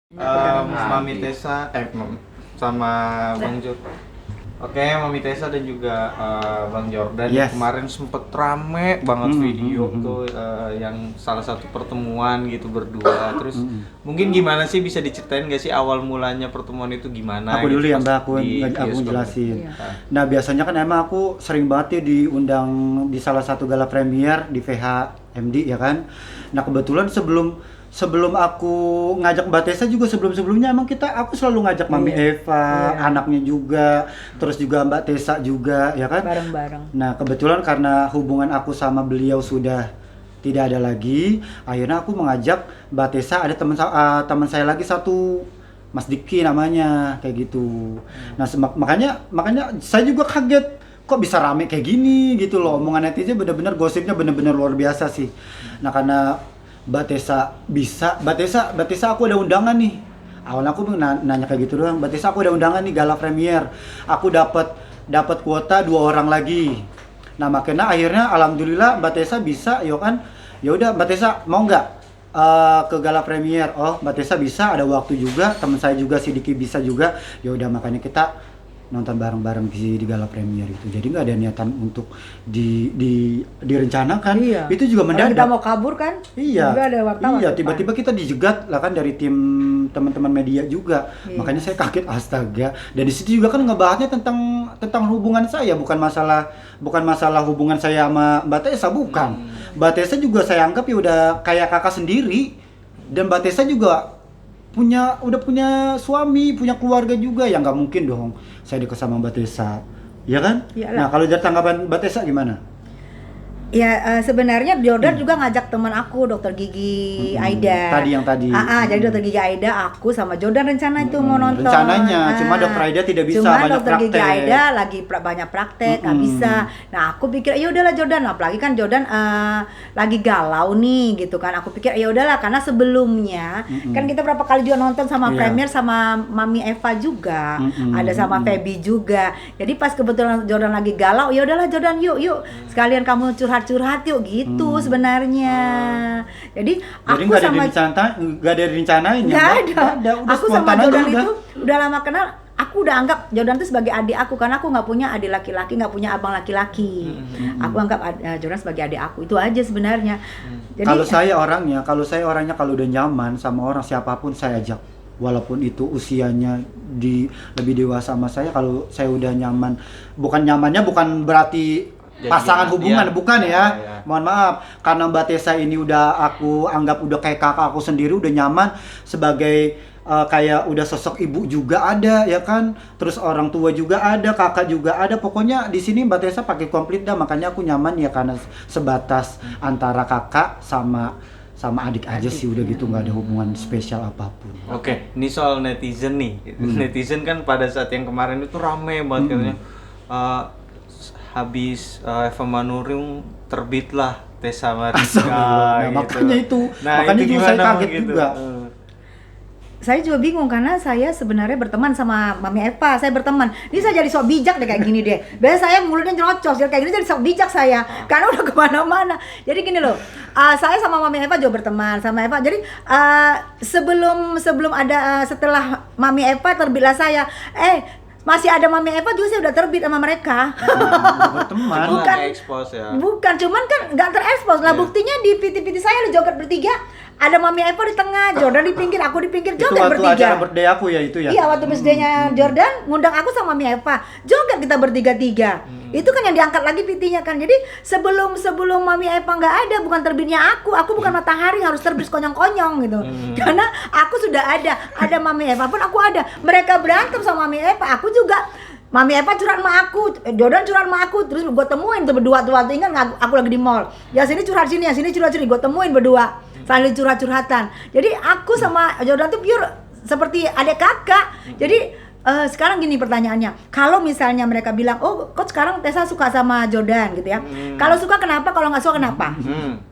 Mami Tessa, sama Bang Jo. Oke, Mami Tessa dan juga Bang Jordan. Yes. Kemarin sempet rame banget video tuh yang salah satu pertemuan gitu berdua. Terus mungkin gimana sih, bisa diceritain gak sih awal mulanya pertemuan itu gimana? Aku gitu, dulu ya Mbak, aku bioskop. jelasin. Nah biasanya kan emang aku sering banget ya diundang di salah satu gala premier di VHMD ya kan. Nah kebetulan sebelum aku ngajak Mbak Tessa juga sebelumnya emang aku selalu ngajak Mami Eva, anaknya juga, terus juga Mbak Tessa juga ya kan. Bareng-bareng. Nah kebetulan karena hubungan aku sama beliau sudah tidak ada lagi, akhirnya aku mengajak Mbak Tessa, ada teman saya lagi satu, Mas Diki namanya, kayak gitu. Nah makanya saya juga kaget, kok bisa rame kayak gini gitu loh. Omongan netizen bener-bener, gosipnya bener-bener luar biasa sih. Nah karena Mbak Tessa aku ada undangan nih. Awalnya aku nanya kayak gitu doang. Mbak Tessa aku ada undangan nih gala premier. Aku dapat kuota 2 orang lagi. Nah makanya akhirnya alhamdulillah Mbak Tessa bisa, ya kan. Ya udah Mbak Tessa mau nggak ke gala premier? Oh Mbak Tessa bisa, ada waktu juga. Teman saya juga si Diki bisa juga. Ya udah makanya kita nonton bareng-bareng di gala premier itu. Jadi nggak ada niatan untuk direncanakan. Iya. Itu juga mendadak. Kita mau kabur kan? Iya. Juga ada wartawan. Iya, tiba-tiba kita dijegat lah kan dari tim teman-teman media juga. Iya. Makanya saya kaget, astaga. Dan di situ juga kan ngebahasnya tentang hubungan saya, bukan masalah hubungan saya sama Mbak Tessa, bukan. Mbak Tessa juga saya anggap ya udah kayak kakak sendiri. Dan Mbak Tessa juga udah punya suami, punya keluarga juga, ya nggak mungkin dong saya deket sama Mbak Tessa, ya kan? Iyalah. Nah kalau dari tanggapan Mbak Tessa gimana? Ya sebenarnya Jordan juga ngajak teman aku, dokter gigi Aida. Yang tadi. Jadi dokter gigi Aida, aku sama Jordan rencana itu mau nonton. Rencananya, cuma dokter Aida tidak bisa, cuma banyak dokter gigi praktek. Aida lagi banyak praktek, nggak bisa. Nah aku pikir ya udahlah Jordan, apalagi kan Jordan lagi galau nih gitu kan. Aku pikir ya udahlah, karena sebelumnya kan kita berapa kali juga nonton sama premier sama Mami Eva juga, ada sama Feby juga. Jadi pas kebetulan Jordan lagi galau, ya udahlah Jordan yuk sekalian kamu curhat yuk gitu sebenarnya. Jadi aku sama nggak ada direncanain ya? Nggak ada. Udah Aku sama spontan Jordan aja, itu udah lama kenal. Aku udah anggap Jordan itu sebagai adik aku, karena aku nggak punya adik laki-laki, nggak punya abang laki-laki. Aku anggap Jordan sebagai adik aku, itu aja sebenarnya. Jadi kalau saya orangnya kalau udah nyaman sama orang siapapun saya ajak. Walaupun itu usianya lebih dewasa sama saya, kalau saya udah nyaman, bukan berarti pasangan hubungan, bukan ya. Mohon maaf, karena Mbak Tessa ini udah aku anggap udah kayak kakak aku sendiri, udah nyaman sebagai kayak udah sosok ibu juga ada ya kan, terus orang tua juga ada, kakak juga ada, pokoknya di sini Mbak Tessa pakai komplit dah. Makanya aku nyaman ya karena sebatas antara kakak sama adik aja sih, udah gitu, nggak ada hubungan spesial apapun. Oke, ini soal netizen nih. Netizen kan pada saat yang kemarin itu rame banget katanya. Habis Eva Manurung terbitlah Tessa Mariska gitu. Makanya itu, nah, makanya itu juga saya gimana kaget gitu? juga. saya juga bingung, karena saya sebenarnya berteman sama Mami Eva, saya berteman. Ini saya jadi sok bijak deh kayak gini deh. Biasanya saya mulutnya nyerocos, kayak gini jadi sok bijak saya, karena udah kemana-mana. Jadi gini loh, saya sama Mami Eva juga berteman sama Eva. Jadi sebelum ada setelah Mami Eva terbitlah saya. Masih ada Mami Eva juga, saya udah terbit sama mereka. Berteman. Bukan expose ya. Bukan, cuman kan nggak terekspos. Lah buktinya di PT saya joget bertiga. Ada Mami Eva di tengah, Jordan di pinggir, aku di pinggir, joget itu waktu bertiga. acara birthday aku ya itu ya? Iya, waktu birthday-nya Jordan, ngundang aku sama Mami Eva, joget kita bertiga-tiga. Itu kan yang diangkat lagi PT-nya kan. Jadi sebelum Mami Eva nggak ada, bukan terbitnya aku bukan matahari harus terbit konyong-konyong gitu. Karena aku sudah ada Mami Eva pun aku ada. Mereka berantem sama Mami Eva, aku juga. Mami Eva curhat sama aku, Jordan curhat sama aku, terus gue temuin tuh berdua tuh, waktu ingat nggak, aku lagi di mall. Ya sini curhat sini, ya sini curhat sini, gue temuin berdua, saling curhat-curhatan. Jadi aku sama Jordan tuh pure seperti adik kakak. Jadi sekarang gini pertanyaannya, kalau misalnya mereka bilang, oh kok sekarang Tessa suka sama Jordan gitu ya, kalau suka kenapa, kalau nggak suka kenapa,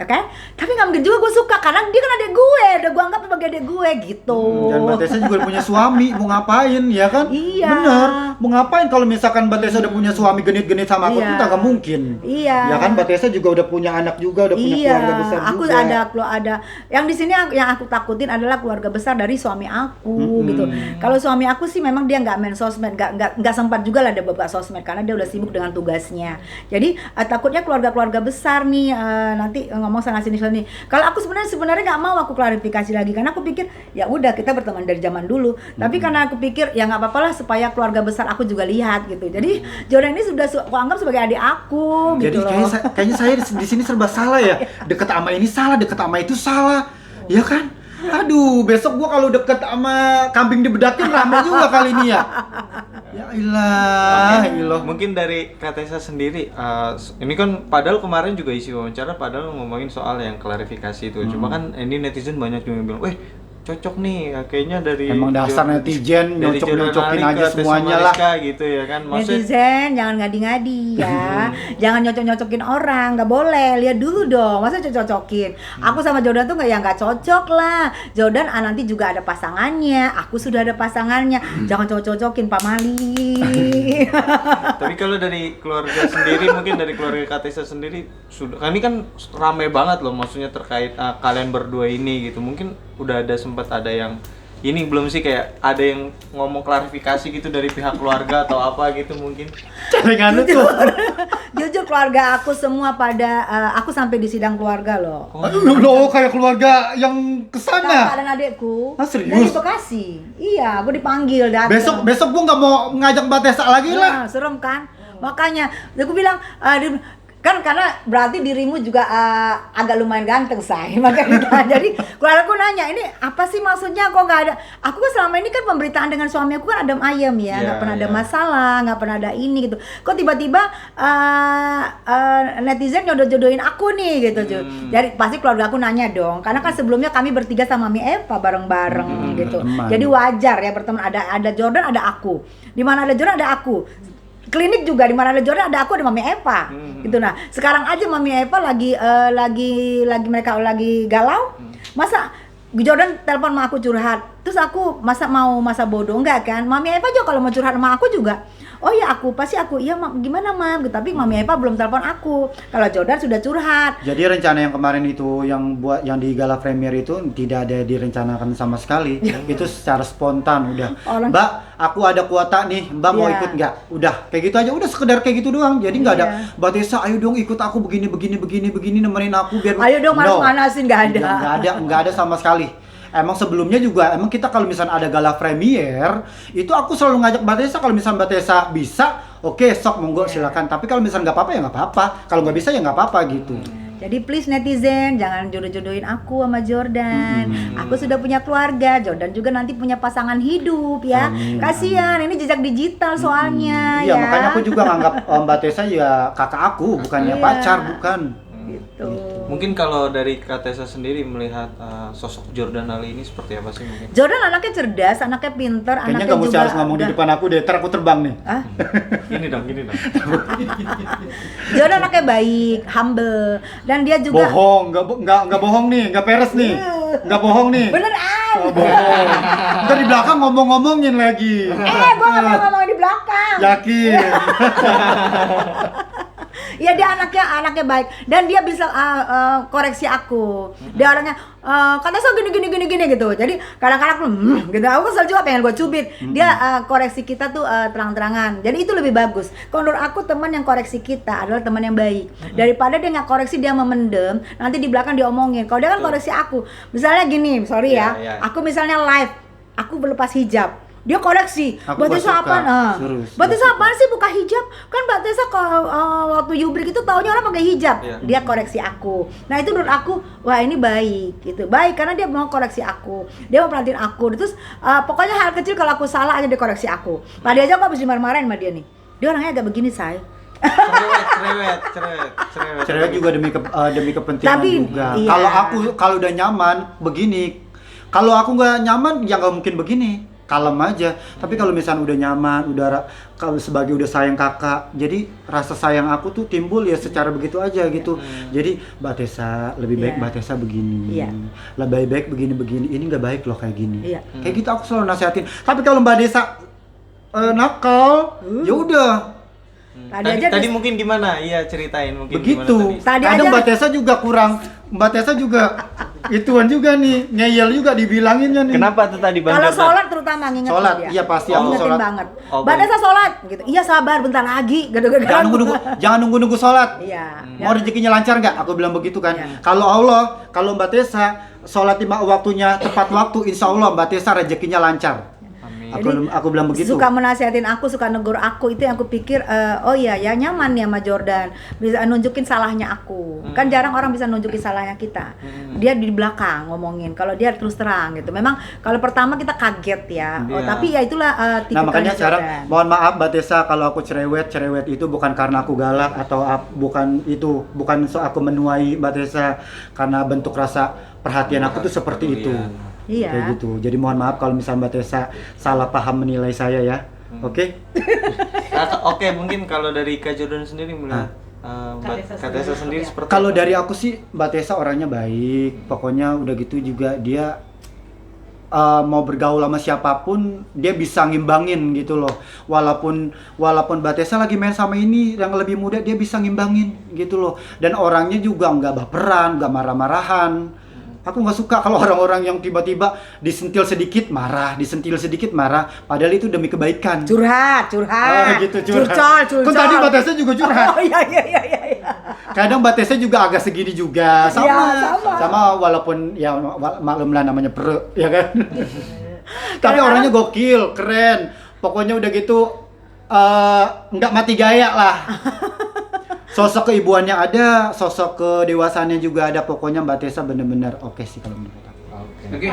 oke? Tapi nggak mungkin juga gue suka, karena dia kan adek gue, udah gue anggap sebagai adek gue gitu. Dan Mbak Tessa juga punya suami, mau ngapain ya kan? Iya. Bener, mau ngapain kalau misalkan Mbak Tessa udah punya suami genit-genit sama aku, Iya. itu nggak mungkin. Iya. Ya kan Mbak Tessa juga udah punya anak juga, udah punya keluarga besar aku juga. ada yang di sini yang aku takutin adalah keluarga besar dari suami aku gitu. Kalau suami aku sih memang dia nggak main sosmed, nggak sempat juga lah ada beberapa sosmed karena dia udah sibuk dengan tugasnya. Jadi takutnya keluarga besar nih nanti ngomong sana sini. Kalau aku sebenarnya nggak mau aku klarifikasi lagi karena aku pikir ya udah kita berteman dari zaman dulu. Tapi karena aku pikir ya nggak apa-apa lah supaya keluarga besar aku juga lihat gitu. Jadi Jordan ini sudah aku anggap sebagai adik aku Jadi gitu loh. kayaknya saya di sini serba salah ya. Deket sama ini salah, deket sama itu salah. Ya kan? Aduh, besok gua kalau deket sama kambing dibedakin rame juga kali ini ya. Ya ilah. Mungkin dari Kak Tessa sendiri, ini kan padahal kemarin juga isi wawancara padahal ngomongin soal yang klarifikasi itu. Cuma kan ini netizen banyak juga yang bilang, "Weh, cocok nih, kayaknya dari Emang dasar netizen dari nyocok-nyocokin Jordan Ali aja ke Tessa semuanya lah." Mariska gitu ya kan. Maksudnya Netizen jangan ngadi-ngadi ya. Jangan nyocok-nyocokin orang, nggak boleh. Lihat dulu dong, masa cocok-cocokin. Aku sama Jordan tuh nggak cocok lah. Jordan nanti juga ada pasangannya, aku sudah ada pasangannya. Jangan cocok-cocokin Pak Mali. tapi kalau dari keluarga sendiri, mungkin dari keluarga Kak Tessa sendiri sudah, ini kan rame banget loh, maksudnya terkait kalian berdua ini gitu. Mungkin udah ada sempat ada yang ini belum sih, kayak ada yang ngomong klarifikasi gitu dari pihak keluarga atau apa gitu mungkin. Celengan itu. Jujur keluarga aku semua pada aku sampai di sidang keluarga loh. Loh, kayak keluarga yang kesana. Kakak dan adekku Ah, serius? dari Bekasi. Iya, aku dipanggil datang. Besok gua nggak mau ngajak Mbak Tessa lagi lah. Nah, serem kan? Makanya aku bilang kan karena berarti dirimu juga agak lumayan ganteng say. Makanya jadi keluarga aku nanya, ini apa sih maksudnya kok nggak ada? Aku kan selama ini kan pemberitaan dengan suami aku kan adem ayem ya, nggak pernah ada masalah, nggak pernah ada ini gitu. Kok tiba-tiba netizen jodoh-jodohin aku nih gitu. Jadi pasti keluarga aku nanya dong, karena kan sebelumnya kami bertiga sama Mami Eva bareng-bareng gitu. berteman. Jadi wajar ya berteman, ada Jordan, ada aku. Di mana ada Jordan ada aku. Klinik juga di mana ada Jordan ada aku, ada Mami Eva gitu. Nah sekarang aja Mami Eva lagi mereka lagi galau, masa Jordan telepon sama aku curhat, terus aku masa bodoh enggak kan? Mami Eva juga kalau mau curhat sama aku juga, oh ya aku pasti aku iya gimana mam, tapi Mami Eva belum telepon aku. Kalau Jordan sudah curhat. Jadi rencana yang kemarin itu yang di gala premier itu tidak ada direncanakan sama sekali. Itu secara spontan udah. Mbak, aku ada kuota nih. Mbak mau ikut nggak? Udah kayak gitu aja. Udah sekedar kayak gitu doang. Jadi nggak ada Mbak Tessa, ayo dong ikut aku begini nemenin aku biar. Ayo dong manas-manasin, nggak ada. Nggak ada sama sekali. Emang sebelumnya juga, emang kita kalau misalnya ada gala premier, itu aku selalu ngajak Mbak Tessa. Kalau misalnya Mbak Tessa bisa, oke, sok monggo silakan. Tapi kalau misalnya nggak apa-apa ya nggak apa-apa. Kalau nggak bisa ya nggak apa-apa gitu. Jadi please netizen, jangan jodoh-jodohin aku sama Jordan. Aku sudah punya keluarga, Jordan juga nanti punya pasangan hidup ya. Kasihan, ini jejak digital soalnya Iya, ya. makanya aku juga nganggap Mbak Tessa ya kakak aku, bukannya pacar, bukan. Gitu. Mungkin kalau dari Kak Tessa sendiri melihat sosok Jordan Ali ini seperti apa sih mungkin? Jordan anaknya cerdas, anaknya pinter, Kayaknya anaknya nggak mesti juga harus ngomong di depan aku deh, ntar aku terbang nih. Hah? Gini dong. Jordan anaknya baik, humble, dan dia juga Bohong, nggak bohong nih, nggak peres nih, nggak bohong nih. beneran. Oh, bohong. Ntar di belakang ngomongin lagi. Gua nggak mau ngomong di belakang. Yakin. Iya, dia anaknya baik dan dia bisa koreksi aku. Dia orangnya kata so gini gitu. Jadi kadang-kadang gitu. Aku kesel juga pengen gue cubit. Dia koreksi kita tuh terang-terangan. Jadi itu lebih bagus. Kalau menurut aku teman yang koreksi kita adalah teman yang baik. Daripada dia nggak koreksi, dia memendem, nanti di belakang diomongin. Kalau dia kan koreksi aku. Misalnya gini, sorry ya. Aku misalnya live, aku berlepas hijab. Dia koreksi, Mbak Tessa apaan? Mbak Tessa apaan sih buka hijab? Kan Mbak Tessa waktu yubrik itu taunya orang pakai hijab. Dia koreksi aku. Nah itu menurut aku, wah ini baik gitu. Baik karena dia mau koreksi aku. Dia mau perhatiin aku. Terus pokoknya hal kecil kalau aku salah aja dia koreksi aku. Tadi aja aku habis dimarahin sama dia nih. Dia orangnya agak begini say. cerewet juga demi kepentingan Tapi, juga. iya. Kalau udah nyaman begini. Kalau aku nggak nyaman ya nggak mungkin begini. kalem aja. Tapi kalau misalnya udah nyaman, kalau sebagai udah sayang kakak, jadi rasa sayang aku tuh timbul ya secara begitu aja gitu. Jadi Mbak Tessa lebih baik Mbak Tessa begini, lebih baik begini, ini nggak baik loh kayak gini. Kayak gitu aku selalu nasihatin. Tapi kalau Mbak Tessa nakal, ya udah. Tadi mungkin gimana? Iya, ceritain mungkin Begitu. gimana tadi. Kadang Mbak Tessa juga kurang, Mbak Tessa juga ituan juga nih, ngeyel juga dibilanginnya nih. Kenapa tuh tadi Bang Kalau Jordan? sholat terutama ngingetin Sholat, dia. iya pasti aku Ngingetin sholat. banget. Oh, Mbak Tessa sholat gitu. Iya sabar bentar lagi. Jangan nunggu sholat. Iya. Mau rezekinya lancar nggak? Aku bilang begitu kan. Iya. Kalau Mbak Tessa sholat 5 waktunya tepat waktu, insya Allah Mbak Tessa rezekinya lancar. Amin. Aku bilang begitu. Suka menasihatin aku, suka negur aku, itu yang aku pikir oh iya ya nyaman ya sama Jordan, bisa nunjukin salahnya aku. Kan jarang orang bisa nunjukin salahnya kita. Dia di belakang ngomongin, kalau dia terus terang gitu. Memang kalau pertama kita kaget ya. Oh, tapi ya itulah Nah makanya tipikalnya sekarang Jordan. mohon maaf Mbak Tessa kalau aku cerewet itu bukan karena aku galak atau bukan aku menuai Mbak Tessa, karena bentuk rasa perhatian aku tuh seperti itu. Iya. Kayak gitu. Jadi mohon maaf kalau misalnya Mbak Tessa salah paham menilai saya ya. Oke? Oke, mungkin kalau dari Kak Jordan sendiri melihat Kak Tessa sendiri seperti Kalau apa? dari aku sih Mbak Tessa orangnya baik. Pokoknya udah gitu juga dia mau bergaul sama siapapun dia bisa ngimbangin gitu loh. Walaupun Mbak Tessa lagi main sama ini yang lebih muda, dia bisa ngimbangin gitu loh. Dan orangnya juga nggak baperan, nggak marah-marahan. Aku nggak suka kalau orang-orang yang tiba-tiba disentil sedikit marah, padahal itu demi kebaikan. Curhat. Gitu, Curcol. Kan tadi Mbak Tessa juga curhat. Oh iya. Kadang Mbak Tessa juga agak segini juga, Iya, sama walaupun ya maklum lah namanya perut, ya kan. Tapi orangnya gokil, keren. Pokoknya udah gitu nggak mati gaya lah. Sosok keibuannya ada, sosok kedewasaannya juga ada. Pokoknya Mbak Tessa bener-bener oke sih kalau menurut aku.